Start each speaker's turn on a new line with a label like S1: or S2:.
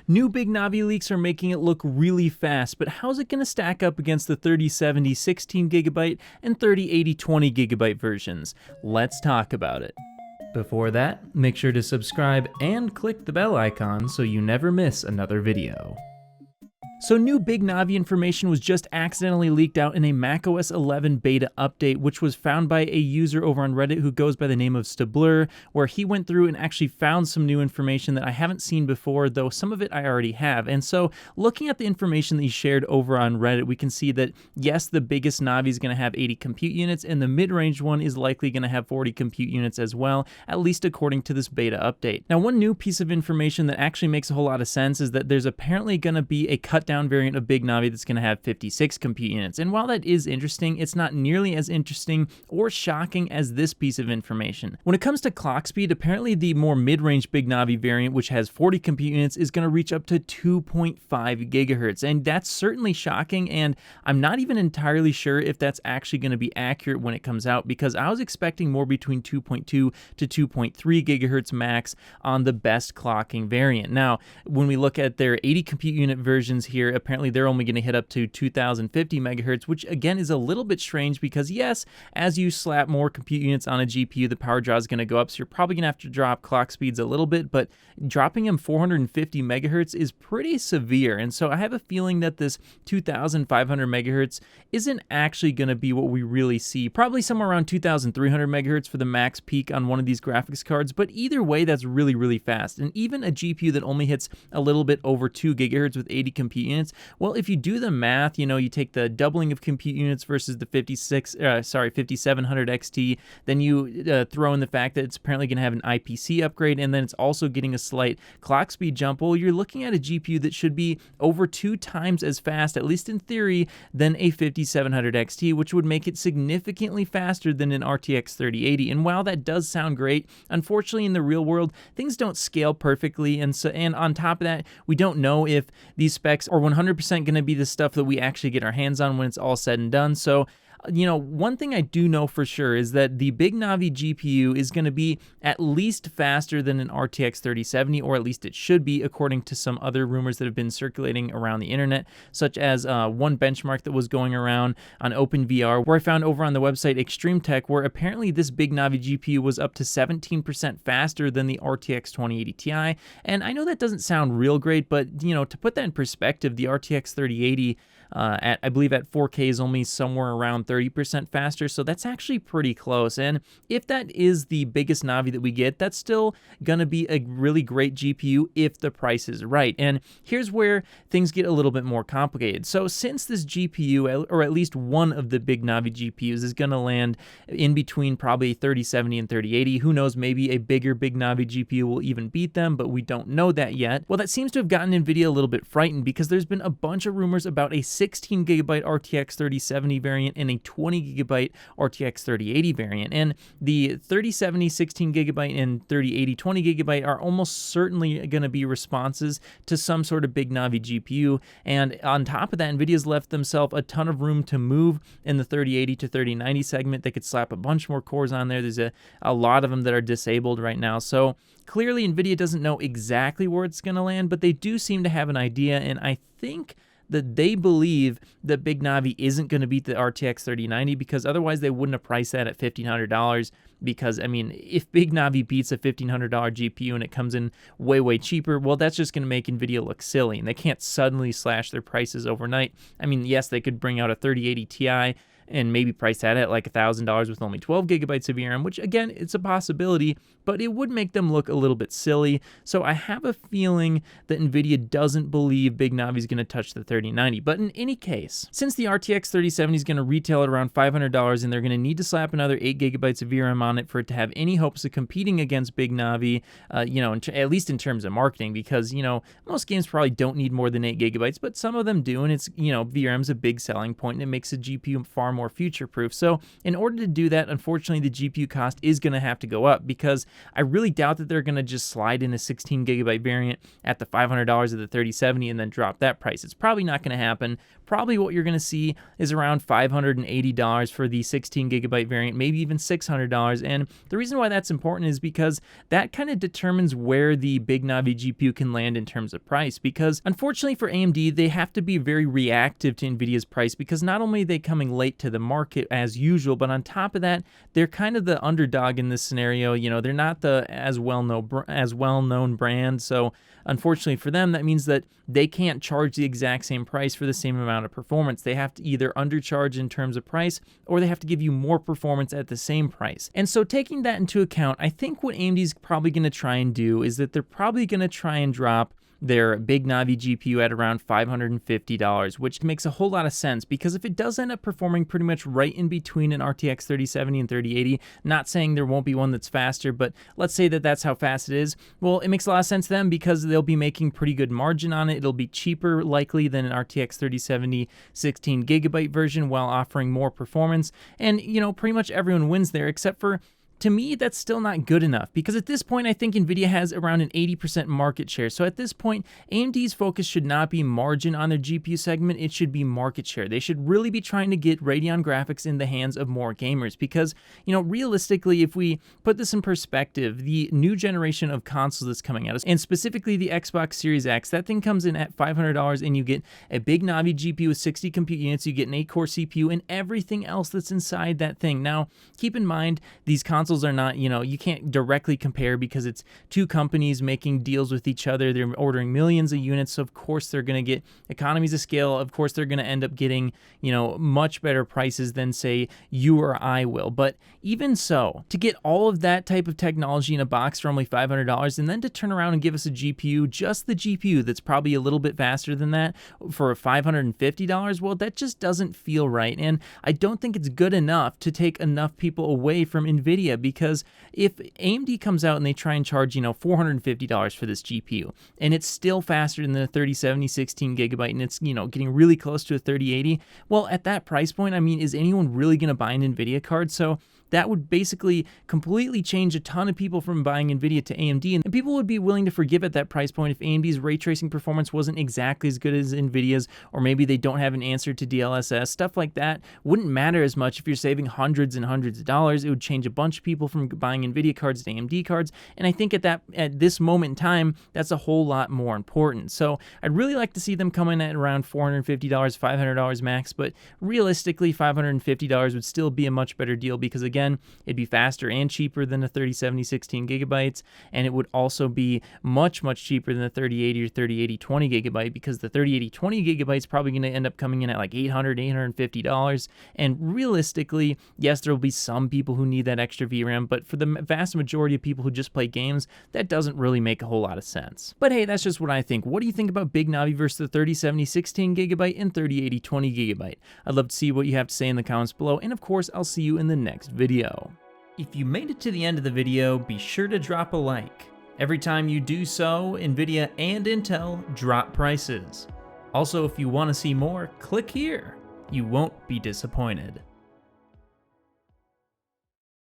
S1: New Big Navi leaks are making it look really fast, but how's it going to stack up against the 3070 16GB and 3080 20GB versions? Let's talk about it. Before that, make sure to subscribe and click the bell icon so you never miss another video. So new Big Navi information was just accidentally leaked out in a macOS 11 beta update, which was found by a user over on Reddit who goes by the name of Stabler, where he went through and actually found some new information that I haven't seen before, though some of it I already have. And so looking at the information that he shared over on Reddit, we can see that yes, the biggest Navi is going to have 80 compute units, and the mid-range one is likely going to have 40 compute units as well, at least according to this beta update. Now, one new piece of information that actually makes a whole lot of sense is that there's apparently going to be a cut down variant of Big Navi that's going to have 56 compute units. And while that is interesting, it's not nearly as interesting or shocking as this piece of information. When it comes to clock speed, apparently the more mid-range Big Navi variant, which has 40 compute units, is going to reach up to 2.5 gigahertz. And that's certainly shocking, and I'm not even entirely sure if that's actually going to be accurate when it comes out, because I was expecting more between 2.2 to 2.3 gigahertz max on the best clocking variant. Now, when we look at their 80 compute unit versions here, apparently they're only going to hit up to 2050 megahertz, which again is a little bit strange because yes, as you slap more compute units on a GPU, the power draw is going to go up, so you're probably going to have to drop clock speeds a little bit, but dropping them 450 megahertz is pretty severe. And so I have a feeling that this 2500 megahertz isn't actually going to be what we really see. Probably somewhere around 2300 megahertz for the max peak on one of these graphics cards, but either way, that's really, really fast. And even a GPU that only hits a little bit over 2 gigahertz with 80 compute units, well, if you do the math, you take the doubling of compute units versus the 5700 XT, then you throw in the fact that it's apparently going to have an IPC upgrade, and then it's also getting a slight clock speed jump. Well, you're looking at a GPU that should be over 2 times as fast, at least in theory, than a 5700 XT, which would make it significantly faster than an RTX 3080. And while that does sound great, unfortunately in the real world, things don't scale perfectly, and on top of that, we don't know if these specs are 100% going to be the stuff that we actually get our hands on when it's all said and done. So one thing I do know for sure is that the Big Navi GPU is going to be at least faster than an RTX 3070, or at least it should be, according to some other rumors that have been circulating around the internet, such as one benchmark that was going around on OpenVR, where I found over on the website Extreme Tech, where apparently this Big Navi GPU was up to 17% faster than the RTX 2080 Ti. And I know that doesn't sound real great, but to put that in perspective, the RTX 3080 I believe at 4K is only somewhere around 30% faster, so that's actually pretty close. And if that is the biggest Navi that we get, that's still gonna be a really great GPU if the price is right. And here's where things get a little bit more complicated. So since this GPU, or at least one of the Big Navi GPUs, is gonna land in between probably 3070 and 3080, who knows, maybe a bigger Big Navi GPU will even beat them, but we don't know that yet. Well, that seems to have gotten Nvidia a little bit frightened, because there's been a bunch of rumors about a 16GB RTX 3070 variant and a 20GB RTX 3080 variant. And the 3070 16GB and 3080 20GB are almost certainly going to be responses to some sort of Big Navi GPU. And on top of that, Nvidia's left themselves a ton of room to move in the 3080 to 3090 segment. They could slap a bunch more cores on there. There's a lot of them that are disabled right now. So clearly Nvidia doesn't know exactly where it's going to land, but they do seem to have an idea, and I think that they believe that Big Navi isn't going to beat the RTX 3090, because otherwise they wouldn't have priced that at $1,500. Because, I mean, if Big Navi beats a $1,500 GPU and it comes in way, way cheaper, well, that's just going to make Nvidia look silly, and they can't suddenly slash their prices overnight. I mean, yes, they could bring out a 3080 Ti and maybe price that at like $1,000 with only 12 gigabytes of VRAM, which again, it's a possibility, but it would make them look a little bit silly. So I have a feeling that Nvidia doesn't believe Big Navi is going to touch the 3090. But in any case, since the RTX 3070 is going to retail at around $500, and they're going to need to slap another 8 gigabytes of VRAM on it for it to have any hopes of competing against Big Navi, at least in terms of marketing, because, most games probably don't need more than 8 gigabytes, but some of them do, and it's, VRAM's a big selling point, and it makes a GPU far far more future-proof. So in order to do that, unfortunately, the GPU cost is going to have to go up, because I really doubt that they're going to just slide in a 16 gigabyte variant at the $500 of the 3070 and then drop that price. It's probably not going to happen. Probably what you're going to see is around $580 for the 16 gigabyte variant, maybe even $600. And the reason why that's important is because that kind of determines where the Big Navi GPU can land in terms of price. Because unfortunately for AMD, they have to be very reactive to Nvidia's price, because not only are they coming late to the market as usual, but on top of that, they're kind of the underdog in this scenario. You know, they're not the as well-known brand. So unfortunately for them, that means that they can't charge the exact same price for the same amount of performance. They have to either undercharge in terms of price, or they have to give you more performance at the same price. And so taking that into account, I think what AMD's probably going to try and do is that they're probably going to try and drop their Big Navi GPU at around $550, which makes a whole lot of sense, because if it does end up performing pretty much right in between an RTX 3070 and 3080, not saying there won't be one that's faster, but let's say that that's how fast it is, well, it makes a lot of sense to them, because they'll be making pretty good margin on it. It'll be cheaper likely than an RTX 3070 16 gigabyte version, while offering more performance. And, you know, pretty much everyone wins there, except for, to me, that's still not good enough, because at this point, I think Nvidia has around an 80% market share. So at this point, AMD's focus should not be margin on their GPU segment, it should be market share. They should really be trying to get Radeon graphics in the hands of more gamers, because, you know, realistically, if we put this in perspective, the new generation of consoles that's coming out, and specifically the Xbox Series X, that thing comes in at $500, and you get a Big Navi GPU with 60 compute units, you get an 8-core CPU, and everything else that's inside that thing. Now, keep in mind, these consoles are not, you know, you can't directly compare, because it's two companies making deals with each other. They're ordering millions of units, so of course they're going to get economies of scale. Of course they're going to end up getting, you know, much better prices than, say, you or I will. But even so, to get all of that type of technology in a box for only $500, and then to turn around and give us a GPU, just the GPU, that's probably a little bit faster than that for $550, well, that just doesn't feel right. And I don't think it's good enough to take enough people away from Nvidia, because if AMD comes out and they try and charge, you know, $450 for this GPU, and it's still faster than the 3070 16 gigabyte, and it's, you know, getting really close to a 3080, well, at that price point, I mean, is anyone really going to buy an Nvidia card? So that would basically completely change a ton of people from buying Nvidia to AMD, and people would be willing to forgive at that price point if AMD's ray tracing performance wasn't exactly as good as Nvidia's, or maybe they don't have an answer to DLSS. Stuff like that wouldn't matter as much if you're saving hundreds and hundreds of dollars. It would change a bunch of people from buying Nvidia cards to AMD cards, and I think at this moment in time, that's a whole lot more important. So I'd really like to see them come in at around $450, $500 max, but realistically, $550 would still be a much better deal, because again, it'd be faster and cheaper than the 3070 16 gigabytes, and it would also be much, much cheaper than the 3080 or 3080 20 gigabyte, because the 3080 20 gigabyte is probably going to end up coming in at like $800, $850. And realistically, yes, there will be some people who need that extra VRAM, but for the vast majority of people who just play games, that doesn't really make a whole lot of sense. But hey, that's just what I think. What do you think about Big Navi versus the 3070 16 gigabyte and 3080 20 gigabyte? I'd love to see what you have to say in the comments below, and of course, I'll see you in the next video. If you made it to the end of the video, be sure to drop a like. Every time you do so, Nvidia and Intel drop prices. Also, if you want to see more, click here. You won't be disappointed.